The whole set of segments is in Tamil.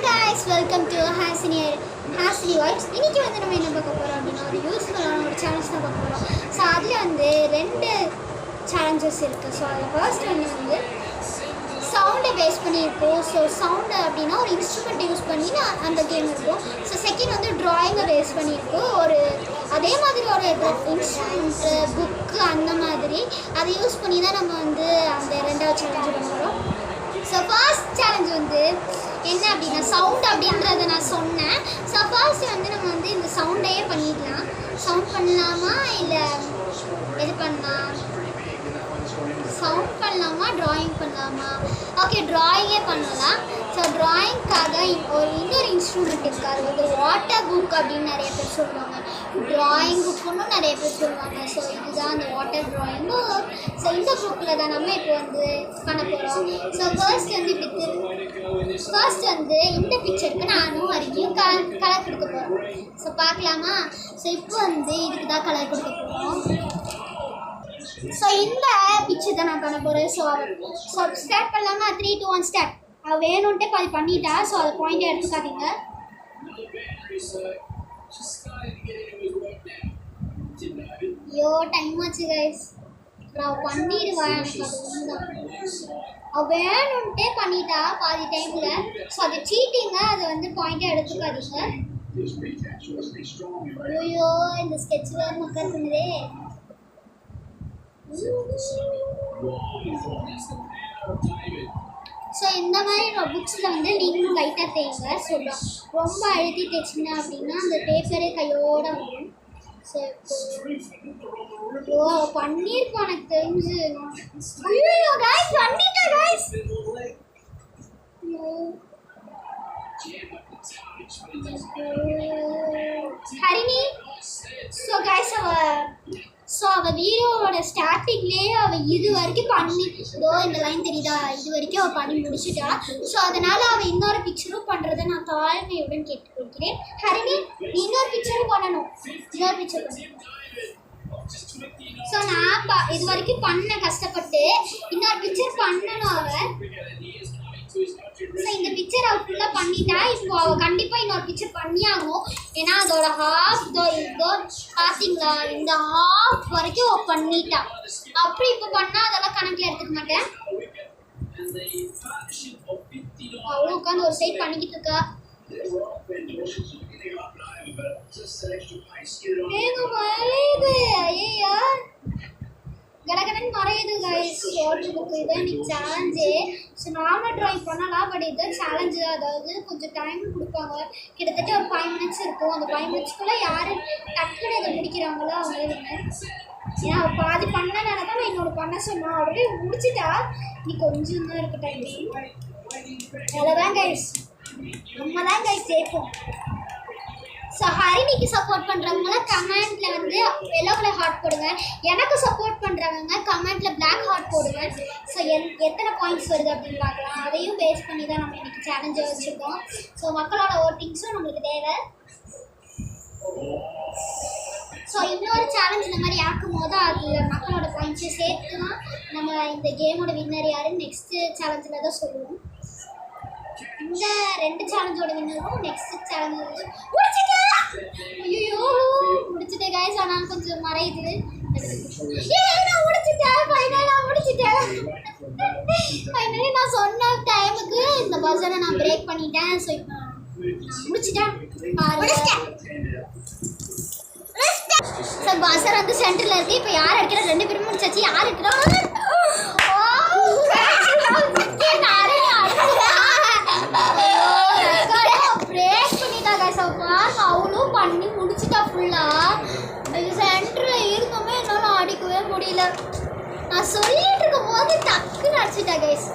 Welcome to Hasini voice. இன்றைக்கி வந்து நம்ம என்ன பார்க்க போகிறோம் அப்படின்னா ஒரு யூஸ்ஃபுல்லான ஒரு சேலஞ்ச் தான் பார்க்க போகிறோம். ஸோ அதில் வந்து 2 சேலஞ்சஸ் இருக்குது. ஸோ அதில் ஃபர்ஸ்ட் வந்து சவுண்டை பேஸ் பண்ணியிருக்கோம். ஸோ சவுண்டு அப்படின்னா ஒரு இன்ஸ்ட்ருமெண்ட் யூஸ் பண்ணி அந்த கேம் இருக்கும். ஸோ செகண்ட் வந்து ட்ராயிங்கை பேஸ் பண்ணியிருக்கோம். ஒரு அதே மாதிரி ஒரு இன்ஸ்ட்ருமெண்ட்டு புக்கு அந்த மாதிரி அதை யூஸ் பண்ணி தான் நம்ம வந்து அந்த 2வது சேலஞ்சு பண்ண போகிறோம். ஸோ ஃபர்ஸ்ட் சேலஞ்ச் வந்து என்ன அப்படின்னா சவுண்ட் அப்படின்றத நான் சொன்னேன். ஸோ ஃபர்ஸ்ட் வந்து நம்ம வந்து இந்த சவுண்டையே பண்ணிடலாம். சவுண்ட் பண்ணலாமா இல்லை எது பண்ணலாம்? சவுண்ட் பண்ணலாமா ட்ராயிங் பண்ணலாமா? ஓகே, ட்ராயிங்கே பண்ணலாம். ஸோ ட்ராயிங்க்காக இன்னொரு இன்ஸ்ட்ருமெண்ட் இருக்குது. அது வந்து வாட்டர் புக் அப்படின்னு நிறைய பேர் சொல்லுவாங்க. ட்ராயிங் புக்குன்னு நிறைய பேர் சொல்லுவாங்க. ஸோ இதுதான் அந்த வாட்டர் ட்ராயிங் புக். ஸோ இந்த புக்கில் தான் நம்ம இப்போ வந்து பண்ண போகிறோம். ஸோ ஃபர்ஸ்ட் வந்து இந்த பிக்சருக்கு நானும் வரைக்கும் கலர் கொடுக்க போகிறோம். ஸோ பார்க்கலாமா? ஸோ இப்போ வந்து இதுக்கு தான் கலர் கொடுக்க போகிறோம். ஸோ இந்த பிக்சர் தான் நான் பண்ண போகிறேன். ஸோ ஸ்டார்ட் பண்ணலாமா? 3, 2, 1 ஸ்டார்ட். வேணும்ன்ட்டே பாதி பண்ணிட்டா. ஸோ அதை பாயிண்ட் எடுத்துக்காதீங்க. ஐயோ டைம் ஆச்சு கைஸ். நான் பண்ணிடுவேன். எனக்கு அது ஒன்றுதான். வேணும்ன்ட்டே பண்ணிட்டா பாதி டைமில். ஸோ அது சீட்டிங்க. அதை வந்து பாயிண்ட்டை எடுத்துக்காதீங்க. ஐயோ இந்த ஸ்கெட்ச் வேறு மக்கள் பண்ணுதே. ஸோ இந்த மாதிரி புக்ஸில் வந்து நீங்களும் லைட்டாக தேய்ங்க. சொல்லுவோம் ரொம்ப அழுத்தி தேய்ச்சிங்க அப்படின்னா அந்த பேப்பரே கையோடு வரும். ஸோ இப்போ பண்ணியிருக்கோம் எனக்கு தெரிஞ்சு. ஐயோ கைஸ் பண்ணிட்டேன் கைஸ். ஹரிணி. ஸோ அவள் வீடியோவோட ஸ்டார்டிங்லேயே அவள் இது வரைக்கும் பண்ணிதோ இந்த லைன் தெரியுதா, இது வரைக்கும் அவள் பண்ணி முடிச்சுட்டா. ஸோ அதனால் அவள் இன்னொரு பிக்சரும் பண்ணுறதை நான் தாழ்மையுடன் கேட்டுக்கொள்கிறேன். ஹரிணி இன்னொரு பிக்சரும் பண்ணணும். இன்னொரு பிக்சர் பண்ணணும். ஸோ நான் இது வரைக்கும் பண்ண கஷ்டப்பட்டு இன்னொரு பிக்சர் பண்ணணும் அவள். ஸோ இந்த பிக்சர் அவள் ஃபுல்லாக பண்ணிட்டா. இப்போ அவள் கண்டிப்பாக இன்னொரு பிக்சர் பண்ணியாகும். ஏன்னா அதோட ஹாஃப் இதோ பார்த்தீங்களா, இந்த ஹாஃப் வரைக்கும் அவள் பண்ணிட்டா. அப்படி இப்போ பண்ணால் அதெல்லாம் கணக்கில் எடுத்துக்க மாட்டேன். அவளும் உட்காந்து ஒரு சைட் பண்ணிக்கிட்டு இருக்கா. ஐயா கடகடன் மறையுது கைஸ். வாட்டர் புக் இதான் இன்னைக்கு சேலஞ்சு. ஸோ நார்மல் ட்ராயிங் பண்ணலாம். பட் இதுதான் சேலஞ்சு. அதாவது கொஞ்சம் டைம் கொடுப்பாங்க. கிட்டத்தட்ட ஒரு 5 மினிட்ஸ் இருக்கும். அந்த 5 மினிட்ஸ்க்குள்ளே யார் டக்குன்னு அதை முடிக்கிறாங்களோ அவங்களே வின்னர். ஏன்னா பாதி பண்ணனால தான் நான் இன்னொரு பண்ண சொன்னேன். அப்படியே முடிச்சுட்டா. நீ கொஞ்சம் தான் இருக்கு டைம். அவ்வளோதான் கைஸ். நம்ம தான் கைஸ் ஜெயிப்போம். ஸோ ஹரிணிக்கு சப்போர்ட் பண்ணுறவங்களாம் கமெண்ட்டில் வந்து எல்லோ கலர் ஹார்ட் போடுங்க. எனக்கு சப்போர்ட் பண்ணுறவங்க கமெண்ட்டில் பிளாக் ஹார்ட் போடுங்க. ஸோ எத்தனை பாயிண்ட்ஸ் வருது அப்படின்னு பார்க்கலாம். அதையும் பேஸ் பண்ணி தான் நம்ம இன்றைக்கி சேலஞ்சை வச்சுருக்கோம். ஸோ மக்களோட ஓட்டிங்ஸும் நம்மளுக்கு தேவை. ஸோ இன்னொரு சேலஞ்ச் இந்த மாதிரி ஆக்கும் போது அதில் மக்களோட பாயிண்ட்ஸை சேர்த்து தான் நம்ம இந்த கேமோட வின்னர் யாருன்னு நெக்ஸ்ட்டு சேலஞ்சில் தான் சொல்லுவோம். இந்த 2 சேலஞ்சோட வின்னரும் நெக்ஸ்ட் சேலஞ்சு முடிச்சுட்டேன். ஐயோ முடிச்சுட்டேன் கைஸ். ஆனால் கொஞ்சம் மறையுது. நான் முடிச்சுட்டேன். ஃபைனலி நான் சொன்ன டைமுக்கு இந்த பஸ்ஸனை நான் பிரேக் பண்ணிட்டேன். ஸோ இப்போ முடிச்சுட்டேன். ஸோ பஸ்ஸர் வந்து சென்டரில் இருக்குது. இப்போ யார் அடிக்கிறா? 2 பேரும் முடிச்சாச்சு. யார் இருக்கிறா? அவளும் பண்ணி முடிச்சுட்டா ஃபுல்லாக. சென்டரில் இருந்தோமே என்னால் அடிக்கவே முடியல. நான் சொல்லிட்டு இருக்கும் போது டக்குன்னு அடிச்சுட்டா கைஸ்.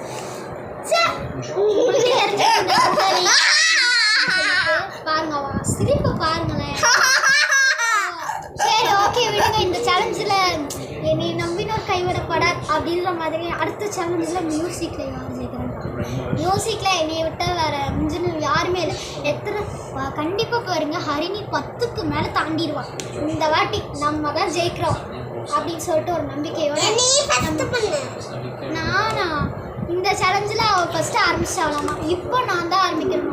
பாருங்க சிரிப்பை பாருங்களேன். சரி ஓகே விடுங்க. இந்த சேலஞ்சில் என்னை நம்பினோர் கைவிடப்பட அப்படின்ற மாதிரி அடுத்த சேலஞ்சில் மியூசிக்கில் யாரும் ஜெயிக்கிறேன். மியூசிக்கில் என்னை விட்டால் வேறு மிஞ்சின யாருமே இல்லை. எத்தனை கண்டிப்பாக பாருங்கள் ஹரிணி 10க்கு மேலே தாண்டிடுவான். இந்த வாட்டி நம்ம தான் ஜெயிக்கிறோம் அப்படின்னு சொல்லிட்டு ஒரு நம்பிக்கையோட நானா இந்த சேலஞ்சில் அவள் ஃபஸ்ட்டு ஆரம்பிச்சாலாமா. இப்போ நான் தான் ஆரம்பிக்கிறேன்.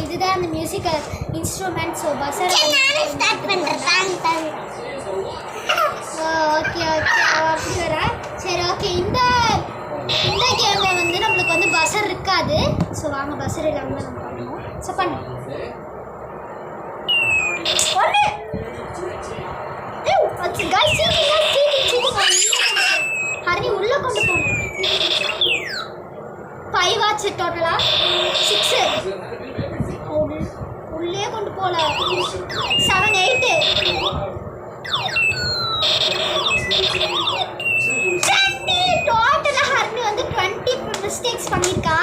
இதுதான் அந்த musical instrument. So buzzer start பண்ணுறேன். ஓகே ஓகே அப்படி வர. சரி ஓகே, இந்த கேமில் வந்து நம்மளுக்கு வந்து பஸ்ஸர் இருக்காது. ஸோ வாங்க பஸ்ஸர் இல்லாமல் நம்ம பண்ணுவோம். ஸோ பண்ணுவோம். ஹரி உள்ள கொண்டு போகணும். 5 ஆச்சு டோட்டலா. 6 உள்ளே கொண்டு போகல. 7 8 டோட்டலா ஹர்னி வந்து 20 மிஸ்டேக்ஸ் பண்ணியிருக்கா.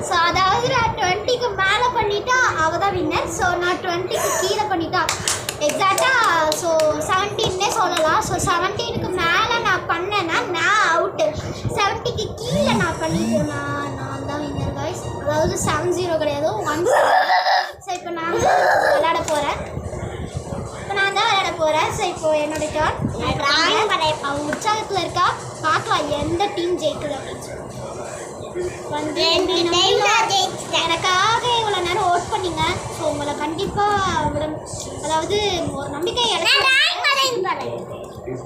ஸோ அதாவது நான் 20க்கு மேலே பண்ணிட்டா அவள் தான் வின்னர். ஸோ நான் 20க்கு கீழே பண்ணிட்டா எக்ஸாக்டாக. ஸோ 17னே சொல்லலாம். ஸோ 17க்கு மேலே நான் பண்ணேன்னா நான் அவுட்டு. 70க்கு கீழே நான் பண்ணிட்டேன்னா நான் தான் வின்னர் காய்ஸ். அதாவது 7-0 கிடையாது 1-0. ஸோ இப்போ நான் விளையாட போகிறேன். ஸோ இப்போ என்னோட டர்ன். அவன் உற்சாகத்தில் இருக்கா. பார்க்கலாம் எந்த டீம் ஜெயிக்குது அப்படின்னு சொல்லி. எனக்காக இவ்வளோ நேரம் ஓட் பண்ணிங்க. ஸோ உங்களை கண்டிப்பாக அதாவது ஒரு நம்பிக்கை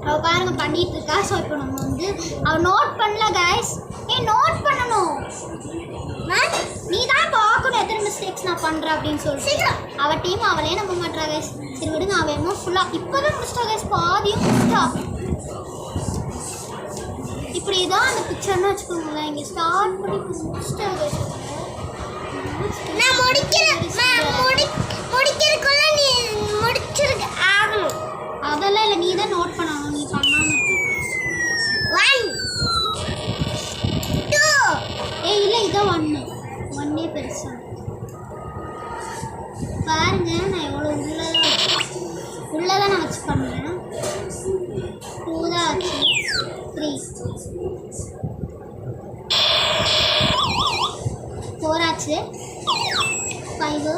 அவள் பாருங்க பண்ணிட்டு இருக்கா. ஸோ இப்போ நம்ம வந்து அவள் நோட் பண்ணல கைஸ். நோட் பண்ணணும். நீ தான் பார்க்கணும் எத்தனை மிஸ்டேக்ஸ் நான் பண்ணுறேன் அப்படின்னு சொல்லிட்டு. அவள் டீம் அவளே நம்ப மாட்டா கைஸ். சரி விடுங்க, அவள் என்ன ஃபுல்லாக இப்போதான் முடிச்சிட்டா கைஸ். பாதியும் முடிச்சிட்டா. இப்படி தான் அந்த பிக்சர்னு வச்சுக்கோங்களேன். இங்கே ஸ்டார்ட் பண்ணி முடிச்சிட்டா கைஸ். நான் முடிக்கிறதுக்குள்ள நீ முடிச்சிருக்க ஆகணும். அதெல்லாம் இல்லை, நீ தான் நோட் பண்ணணும். நீ பண்ணாமல் 1 2 இல்லை இதான் 1 பெருசா பாருங்க. நான் எவ்வளோ உள்ளதான் நான் வச்சு பண்ணுறேன். 2 தான் ஆச்சு. 3 4 ஆச்சு. 5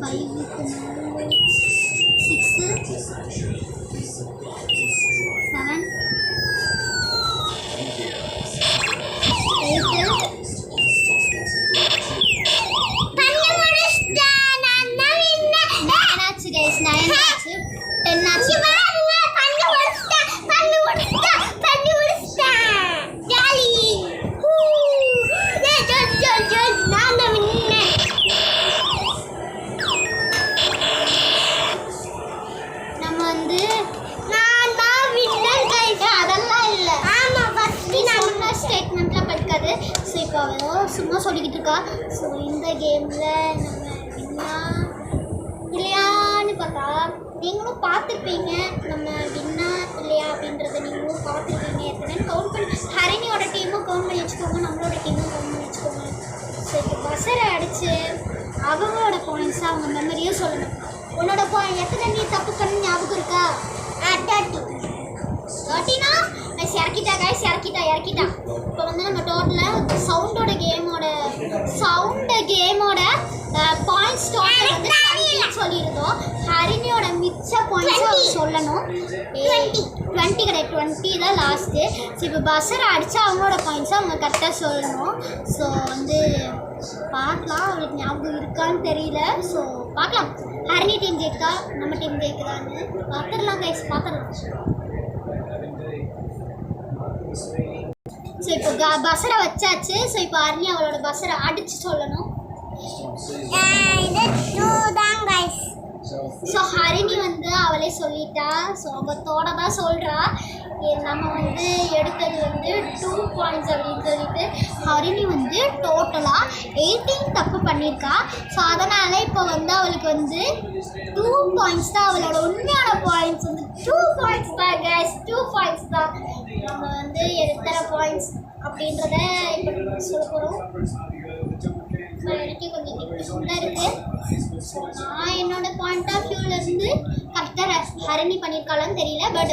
5க்கு 6 7 8 சும்மா சொல்லிக்கிட்டு இருக்கா. ஸோ இந்த கேமில் நம்ம வின்னா இல்லையான்னு பார்த்தா நீங்களும் பார்த்துருப்பீங்க. நம்ம வின்னா இல்லையா அப்படின்றத நீங்களும் பார்த்துருப்பீங்க. எத்தனை கவுண்ட் பண்ணி ஹரிணியோட டீமும் கவுண்ட் பண்ணி வச்சுக்கோங்க, நம்மளோட டீமும் கவுண்ட் பண்ணி வச்சுக்கோங்க. ஸோ இப்போ பஸ்ஸரை அடித்து அவங்களோட பாயிண்ட்ஸை அவங்க மெமரியும் சொல்லணும். உன்னோட பாயிண்ட் எத்தனை நீ தப்பு பண்ணி ஞாபகம் இருக்கா? 30னா இறக்கிட்டா கைஸ். இறக்கிட்டா. இப்போ வந்து நம்ம டோட்டலாக சவுண்டு கேமோட பாயிண்ட்ஸ் டோட்டல் வந்து சொல்லியிருந்தோம். ஹரிணியோட மிச்ச பாயிண்ட்ஸை சொல்லணும். 20 கிடையாது, 20 தான் லாஸ்ட்டு. ஸோ இப்போ பஸ்ஸரை அடித்தா அவங்களோட பாயிண்ட்ஸை அவங்க கரெக்டாக சொல்லணும். ஸோ வந்து பார்க்கலாம் அவளுக்கு ஞாபகம் இருக்கான்னு தெரியல. ஸோ பார்க்கலாம் ஹரிணி டீம் ஜெயிக்கா நம்ம டீம் ஜெயிக்குதான்னு பார்த்துடலாம் கைஸ். பார்த்துடலாம். ஸோ இப்போ பஸ்ஸரை வச்சாச்சு. ஸோ இப்போ ஹரிணி அவளோட பஸ்ஸரை அடித்து சொல்லணும். ஸோ ஹரிணி வந்து அவளே சொல்லிட்டா. ஸோ அவத்தோட தான் சொல்கிறா. நம்ம வந்து எடுத்தது வந்து 2 பாயிண்ட்ஸ் அப்படின்னு சொல்லிட்டு ஹரிணி வந்து டோட்டலாக 18 தப்பு பண்ணியிருக்கா. ஸோ அதனால் இப்போ வந்து அவளுக்கு வந்து 2 பாயிண்ட்ஸ் தான். அவளோட உண்மையான பாயிண்ட்ஸ் வந்து 2 பாயிண்ட்ஸ் தான் கைஸ். 2 பாயிண்ட்ஸ் தான். நம்ம வந்து எத்தனை பாயிண்ட்ஸ் அப்படின்றத இப்போ நம்ம சொல்ல போகிறோம். எனக்கே கொஞ்சம் டிஃப்ரெண்ட்டாக இருக்குது. ஸோ நான் என்னோட பாயிண்ட் ஆஃப் வியூவிலேருந்து கரெக்டாக ஹரிணி பண்ணியிருக்காளான்னு தெரியல. பட்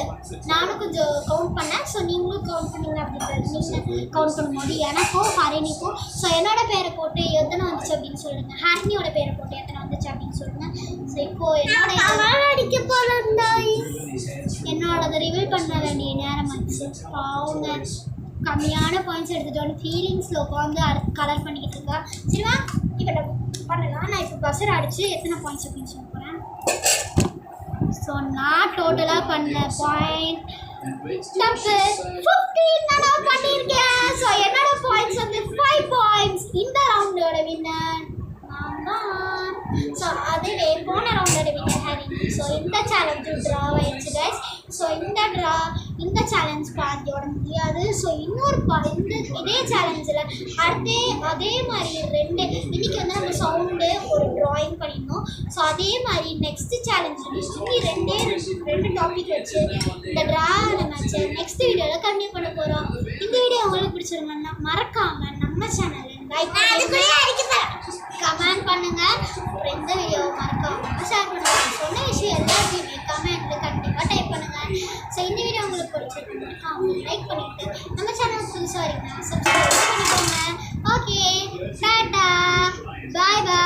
நானும் கொஞ்சம் கவுண்ட் பண்ணேன். ஸோ நீங்களும் கவுண்ட் பண்ணீங்க அப்படின்றது நீங்கள் கவுண்ட் பண்ணும்போது எனக்கும் ஹரிணிக்கும் ஸோ என்னோட பேரை போட்டு எத்தனை வந்துச்சு அப்படின்னு சொல்லுங்கள். ஹரிணியோட பேரை போட்டு எத்தனை வந்துச்சு அப்படின்னு சொல்லுங்கள். ஸோ இப்போது என்னோடதை ரிவீல் பண்ண வேண்டிய நேரம் ஆச்சு. அவங்க கம்மியான பாயிண்ட்ஸ் எடுத்துட்டோன்னு ஃபீலிங்ஸில் உட்காந்து கலர் பண்ணிக்கிட்டு இருக்கா. சரிவா இப்போ பண்ணலாம். நான் இப்போ பஸ்ஸர் அடிச்சு எத்தனை பாயிண்ட்ஸ் அப்படின்னு சொல்ல போகிறேன். ஸோ நான் டோட்டலாக பண்ண பாயிண்ட் தப்பு 15 நான் பண்ணியிருக்கேன். ஸோ என்னோட பாயிண்ட்ஸ் வந்து 5 பாயிண்ட்ஸ். இந்த ரவுண்டோட வின்னர் நான் தான். ஸோ அதுவே போன ரவுண்டோட வின்னர் ஹரி. ஸோ இந்த சேலஞ்சு ட்ரா ஆயிடுச்சு கைஸ். ஸோ இந்த சேலஞ்ச் பாதியோட முடியாது. ஸோ இன்னொரு இதே சேலஞ்சில் அதே மாதிரி இன்னைக்கு வந்து நம்ம சவுண்டு ஒரு ட்ராயிங் பண்ணியிருந்தோம். ஸோ அதே மாதிரி நெக்ஸ்ட் சேலஞ்சில் இன்னி ரெண்டு டாபிக் வச்சு இந்த ட்ரா நம்ம நெக்ஸ்ட் வீடியோவில் கண்டினியூ பண்ண போகிறோம். இந்த வீடியோ உங்களுக்கு பிடிச்சிருந்தா மறக்காம நம்ம சேனலை லைக் கமெண்ட் பண்ணுங்க. அப்புறம் இந்த வீடியோ மறக்காம ஷேர் பண்ணுங்க. சொன்ன விஷயம் எல்லாத்தையுமே கமெண்ட்ல கண்டிப்பாக டைப் பண்ணுங்க. ஸோ இந்த வீடியோ உங்களுக்கு பிடிச்சிருக்கு லைக் பண்ணிட்டு நம்ம சேனல் புதுசாக இருக்கீங்கன்னா சப்ஸ்கிரைப் பண்ணிக்கோங்க. ஓகே டாடா பாய் பாய்.